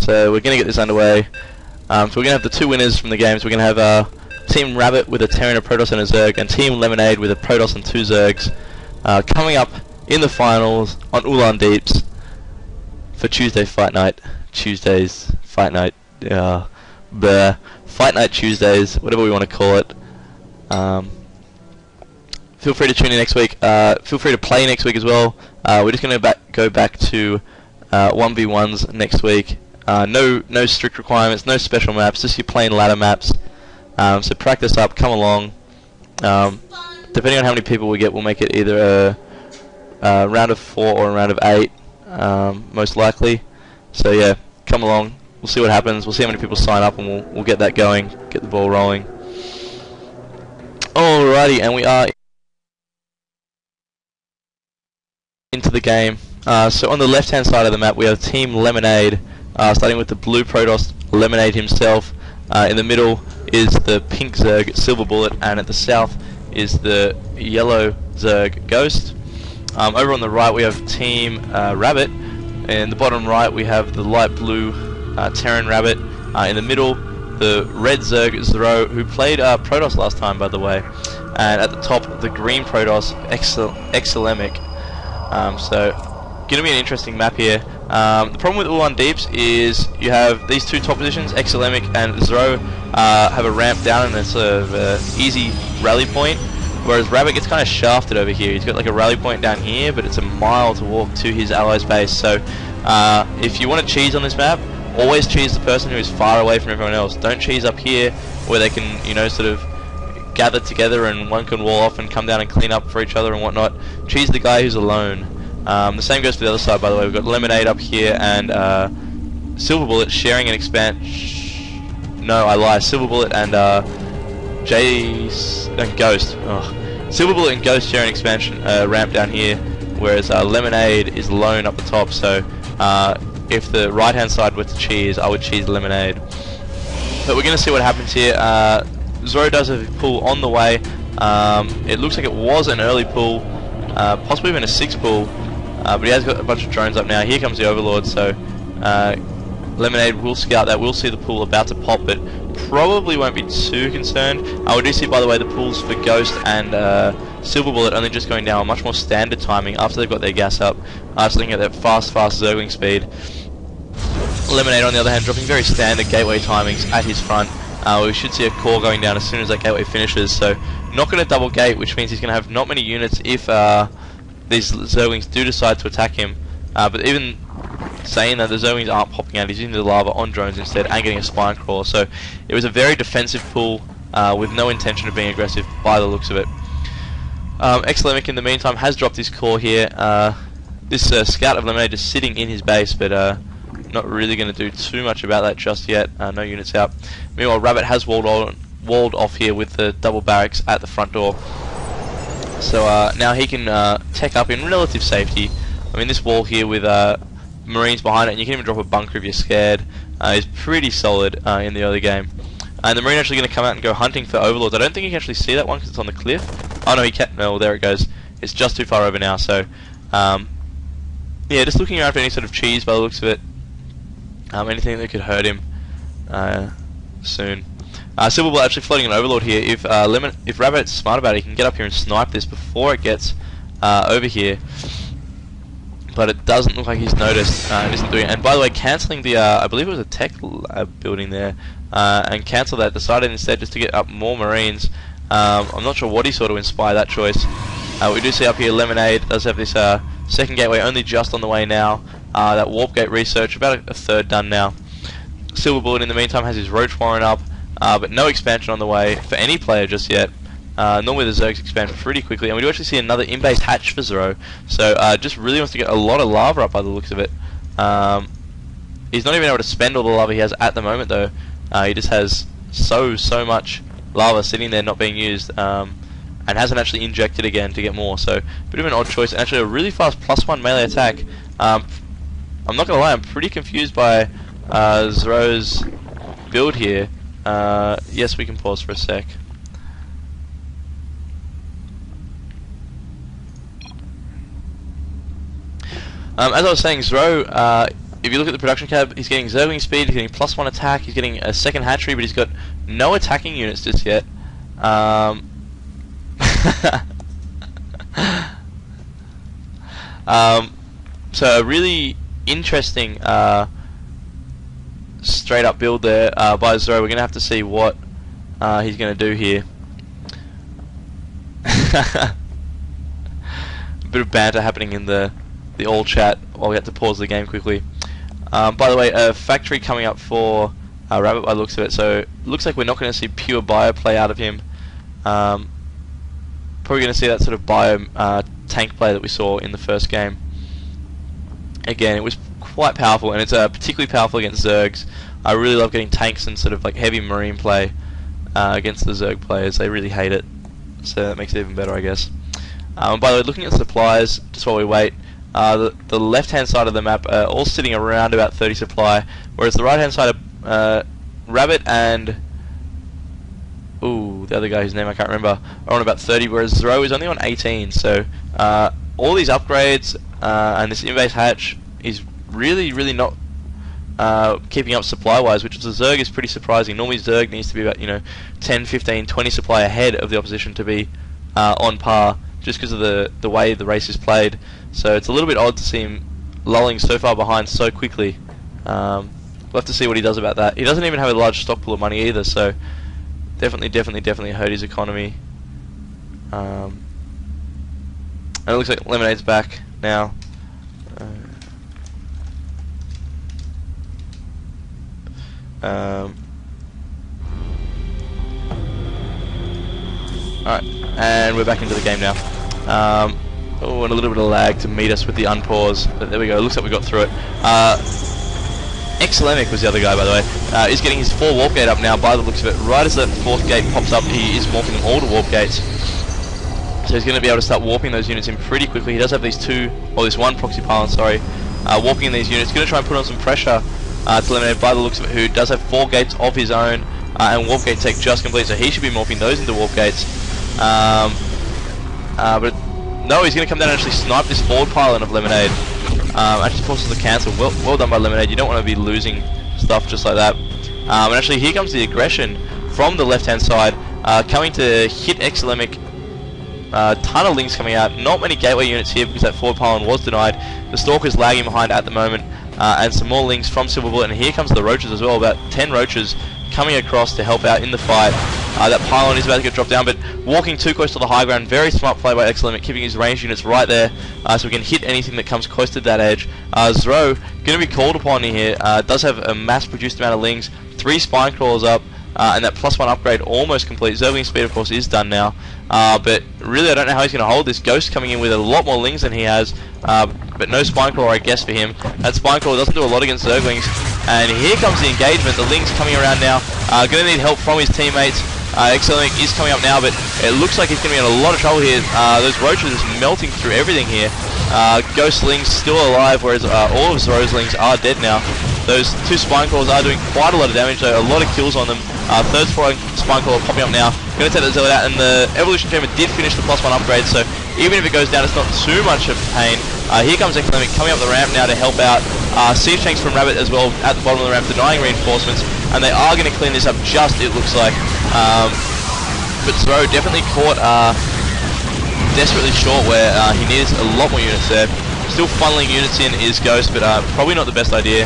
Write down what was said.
So we're going to get this underway. So we're going to have the two winners from the games. We're going to have Team Rabbit with a Terran, a Protoss and a Zerg, and Team Lemonade with a Protoss and 2 Zergs coming up in the finals on Ulan Deeps for Tuesday Fight Night. Tuesdays Fight Night. Fight Night Tuesdays, whatever we want to call it. Feel free to tune in next week. Feel free to play next week as well. We're just going to go back to 1v1s next week. No strict requirements, no special maps, just your plain ladder maps. So practice up, come along. Depending on how many people we get, we'll make it either a round of 4 or a round of 8, most likely. So yeah, come along. We'll see what happens. We'll see how many people sign up, and we'll get that going, get the ball rolling. Alrighty, and we are into the game. So on the left-hand side of the map, we have Team Lemonade, starting with the blue Protoss, Lemonade himself. In the middle is the pink Zerg, SilverBullet, and at the south is the yellow Zerg, Ghost. Over on the right, we have Team Rabbit. In the bottom right, we have the light blue Terran Rabbit. In the middle, the red Zerg, Zero, who played Protoss last time, by the way. And at the top, the green Protoss, Exilemic. So, going to be an interesting map here. The problem with Ulan Deeps is you have these two top positions, Exilemic and Zero, have a ramp down and it's an easy rally point, whereas Rabbit gets kind of shafted over here. He's got like a rally point down here, but it's a mile to walk to his allies' base. So, if you want to cheese on this map, always cheese the person who is far away from everyone else. Don't cheese up here where they can, you know, sort of gather together and one can wall off and come down and clean up for each other and whatnot. Cheese the guy who's alone. The same goes for the other side, by the way. We've got Lemonade up here and SilverBullet sharing an No, I lie. SilverBullet and Ghost. Oh. SilverBullet and Ghost share an expansion ramp down here, whereas Lemonade is lone up the top. So if the right-hand side were to cheese, I would cheese Lemonade. But we're going to see what happens here. Zoro does have a pull on the way. It looks like it was an early pull, possibly even a 6 pull. But he has got a bunch of drones up now. Here comes the Overlord, so Lemonade will scout that. We'll see the pool about to pop, but probably won't be too concerned. We do see, by the way, the pools for Ghost and SilverBullet only just going down much more standard timing after they've got their gas up. Just looking at that fast Zergling speed. Lemonade, on the other hand, dropping very standard gateway timings at his front. We should see a core going down as soon as that gateway finishes, so not going to double gate, which means he's going to have not many units if these Zerglings do decide to attack him. But even saying that, the Zerglings aren't popping out, he's using the lava on drones instead and getting a spine crawl. So it was a very defensive pull with no intention of being aggressive by the looks of it. Exilemic in the meantime has dropped his core here. This scout of Lemonade is sitting in his base, but not really going to do too much about that just yet. No units out. Meanwhile, Rabbit has walled off here with the double barracks at the front door. So now he can tech up in relative safety. I mean, this wall here with Marines behind it, and you can even drop a bunker if you're scared, is pretty solid in the early game. And the Marine actually going to come out and go hunting for Overlords. I don't think you can actually see that one because it's on the cliff. Oh no, he can't. No, there it goes. It's just too far over now. So yeah, just looking around for any sort of cheese by the looks of it. Anything that could hurt him soon. SilverBullet actually floating an Overlord here. If Rabbit's smart about it, he can get up here and snipe this before it gets over here. But it doesn't look like he's noticed and isn't doing it. And by the way, cancelling the, I believe it was a tech building there, and cancel that, decided instead just to get up more Marines. I'm not sure what he saw to inspire that choice. We do see up here Lemonade does have this second gateway only just on the way now. That warp gate research, about a third done now. SilverBullet in the meantime has his Roach Warren up, but no expansion on the way for any player just yet. Normally the Zergs expand pretty quickly, and we do actually see another in-base hatch for Zero. So just really wants to get a lot of lava up by the looks of it. He's not even able to spend all the lava he has at the moment though. He just has so much lava sitting there not being used, and hasn't actually injected again to get more. So bit of an odd choice, and actually a really fast +1 melee attack. I'm not gonna lie, I'm pretty confused by Zero's build here. Yes, we can pause for a sec. As I was saying, Zero if you look at the production cab, he's getting Zergling speed, he's getting +1 attack, he's getting a second hatchery, but he's got no attacking units just yet. So a really interesting straight up build there by Zero. We're going to have to see what he's going to do here. A bit of banter happening in the all chat while we have to pause the game quickly. By the way, a factory coming up for Rabbit by the looks of it, so it looks like we're not going to see pure bio play out of him. Probably going to see that sort of bio tank play that we saw in the first game. Again, it was quite powerful, and it's particularly powerful against Zergs. I really love getting tanks and sort of like heavy marine play against the Zerg players. They really hate it, so that makes it even better, I guess. By the way, looking at supplies, just while we wait, the left-hand side of the map all sitting around about 30 supply, whereas the right-hand side of Rabbit and the other guy whose name I can't remember are on about 30, whereas Zero is only on 18. So all these upgrades and this in-base hatch is really not keeping up supply-wise, which as a Zerg is pretty surprising. Normally Zerg needs to be about 10, 15, 20 supply ahead of the opposition to be on par, just because of the way the race is played. So it's a little bit odd to see him lulling so far behind so quickly. We'll have to see what he does about that. He doesn't even have a large stock pool of money either, so definitely hurt his economy. And it looks like Lemonade's back now. Alright, and we're back into the game now. Oh, and a little bit of lag to meet us with the unpause, but there we go. Looks like we got through it. Exilemic was the other guy, by the way. He's getting his 4 warp gate up now by the looks of it. Right as that 4th gate pops up, he is morphing them all to warp gates. So he's going to be able to start warping those units in pretty quickly. He does have these this one proxy pylon, sorry, warping in these units. Going to try and put on some pressure to Lemonade by the looks of it, who does have 4 gates of his own, and warp gate tech just complete, so he should be morphing those into warp gates. But no, he's going to come down and actually snipe this forward pylon of Lemonade. Actually forces the cancel. Well done by Lemonade. You don't want to be losing stuff just like that. And actually here comes the aggression from the left hand side, coming to hit Exilemic. Ton of links coming out. Not many gateway units here because that forward pylon was denied. The Stalker's lagging behind at the moment, and some more links from SilverBullet. And here comes the roaches as well. About 10 roaches coming across to help out in the fight. That pylon is about to get dropped down, but walking too close to the high ground. Very smart play by Exilemic, keeping his range units right there, so we can hit anything that comes close to that edge. Zero going to be called upon here. Does have a mass-produced amount of lings, 3 spine crawlers up, and that +1 upgrade almost complete. Zergling speed, of course, is done now. But really, I don't know how he's going to hold this. Ghost coming in with a lot more lings than he has, but no spine crawler, I guess, for him. That spine crawler doesn't do a lot against Zerglings. And here comes the engagement. The lings coming around now. Going to need help from his teammates. Exilemic is coming up now, but it looks like he's going to be in a lot of trouble here. Those roaches are melting through everything here. Ghost lings still alive, whereas all of Zero's lings are dead now. Those 2 spine crawlers are doing quite a lot of damage, though. A lot of kills on them. Third spine crawler popping up now. Going to take that Zealot out, and the Evolution Chamber did finish the +1 upgrade, so even if it goes down, it's not too much of pain. Here comes Exilemic coming up the ramp now to help out. Siege tanks from Rabbit as well at the bottom of the ramp, denying reinforcements, and they are going to clean this up just, it looks like. But Zero definitely caught desperately short where he needs a lot more units there. Still funneling units in is Ghost, but probably not the best idea.